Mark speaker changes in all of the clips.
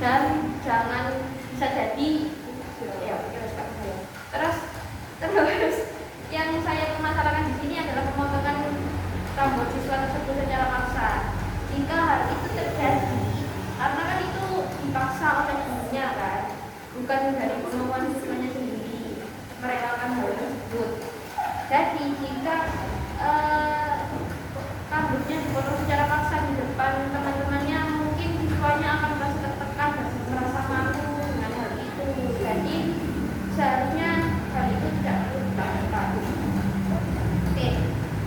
Speaker 1: dan jangan bisa jadi terus yang saya permasalahkan di sini adalah pemotongan rambut siswa tersebut secara paksa. Jika hal itu terjadi karena kan itu dipaksa oleh gurunya kan, bukan dari kemauan siswanya sendiri merelakan hal tersebut. Jadi jika rambutnya dipotong secara paksa di depan teman-temannya, mungkin siswanya akan merasa tertekan dan merasa malu dengan hal itu. Jadi seharusnya hal itu tidak perlu dilakukan. Oke,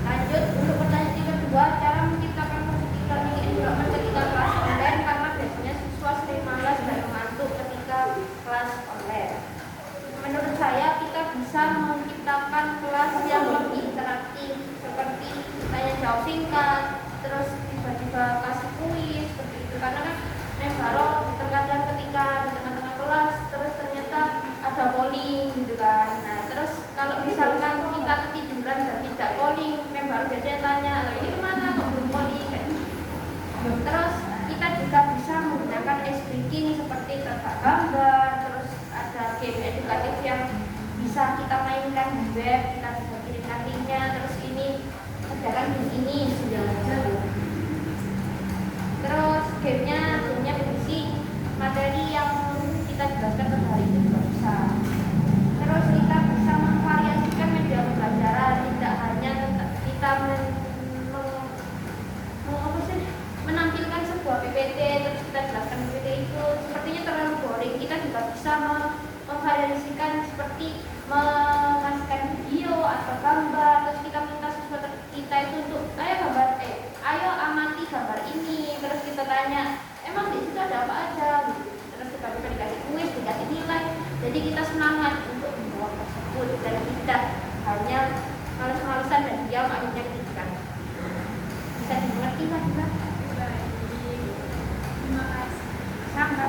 Speaker 1: lanjut untuk pertanyaan yang kedua, cara menciptakan positive learning environment ketika kelas online, karena biasanya siswa sering malas dan mengantuk ketika kelas online. Menurut saya kita bisa menciptakan kelas yang lebih interaktif seperti tanya jawab singkat, terus tiba-tiba kasih kuis seperti itu, karena kan baru terkadang ketika di tengah-tengah kelas terus ternyata ada polling gitu kan. Nah terus kalau misalkan kita ketiduran dan tidak polling, baru biasanya tanya ini kemana kok belum polling kan. Terus kita juga bisa menggunakan ice breaking seperti tebak gambar, terus ada game edukatif yang bisa kita mainkan di web, kita bisa kirimkan linknya, terus ini ajaran di sini sudah ada. Terus gamenya berisi materi yang kita jelaskan pada hari itu juga bisa. Terus kita bisa memvariasikan media pembelajaran, tidak hanya kita menampilkan sebuah PPT terus kita jelaskan PPT itu sepertinya terlalu boring. Kita juga bisa memvariasikan seperti mengasihkan video atau gambar, terus kita minta siswa kita itu untuk ayo amati gambar ini, terus kita tanya emang di situ ada apa aja gitu. Terus kita bisa dikasih kuis, dikasih nilai, jadi kita semangat untuk menjawab tersebut dan tidak hanya males-malesan dan diam akhirnya gitu kan. Bisa dimengerti lah juga. Terima kasih. Sama.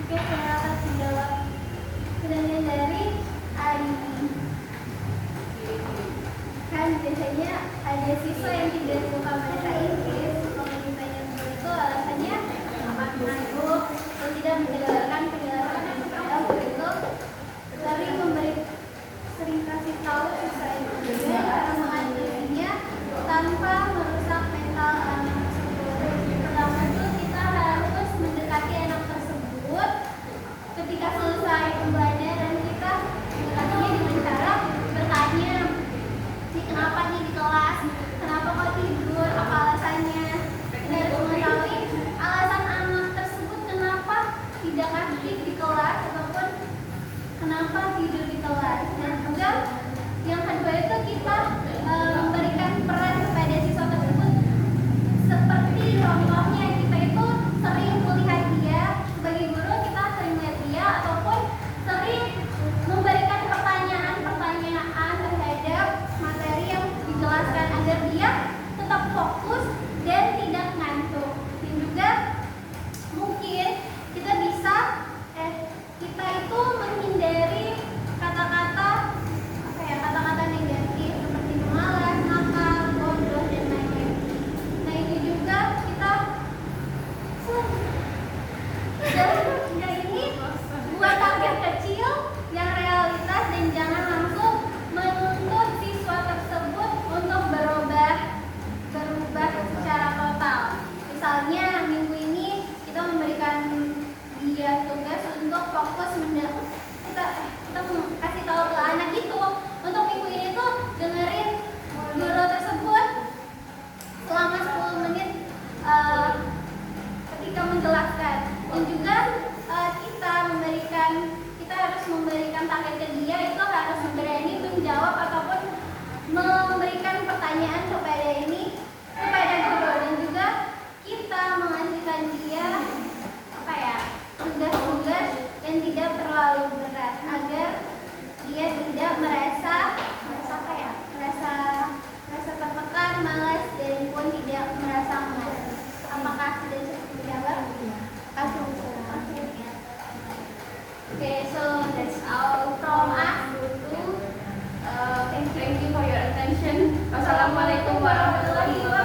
Speaker 2: Oke, saya akan menjawab pertanyaan dari Ari. Kan biasanya ada siswa yang tidak suka bahasa Inggris. Kalau ditanya itu alasannya ngantuk atau tidak mendengarkan penjelasan yang kepada guru itu sering kasih tahu siswa itu juga cara mengatasinya tanpa merusak mental anak tersebut. Pertama itu kita harus mendekati anak tersebut ketika selesai pembelajaran, kita mendekatinya dengan cara bertanya, kenapa nih di kelas, kenapa kok tidur, apa alasannya. Kita harus mengetahui alasan anak tersebut kenapa tidak aktif di kelas ataupun kenapa tidur di kelas. Dan juga yang kedua itu kita memberikan peran kepada siswa tersebut, seperti contohnya kita itu sering melihat dia sebagai guru, kita sering melihat dia ataupun sering memberikan pertanyaan-pertanyaan terhadap materi yang dijelaskan agar dia tetap fokus dan tidak ngantuk. Dan juga mungkin kita bisa kita itu menghindari kata-kata negatif seperti malas, nakal, bodoh dan lain-lain. Nah itu juga kita dan ini buat target kecil yang realitas, dan jangan langsung menuntut siswa tersebut untuk berubah secara total. Misalnya minggu ini kita memberikan dia tugas untuk fokus kita kasih tahu ke anak itu untuk minggu ini tuh dengerin guru tersebut selama 10 menit ketika menjelaskan. Dan juga kita harus memberikan target ke dia, itu harus berani menjawab ataupun memberikan pertanyaan kepada guru. Dan juga kita mengasihkan dia tugas-tugas yang tidak terlalu berat agar dia tidak merasa tertekan, malas, dan pun tidak merasa malas. Apakah sudah cukup menjawab?
Speaker 1: Okay, so that's all from us. Thank you for your attention. mention. Wassalamualaikum warahmatullahi wabarakatuh.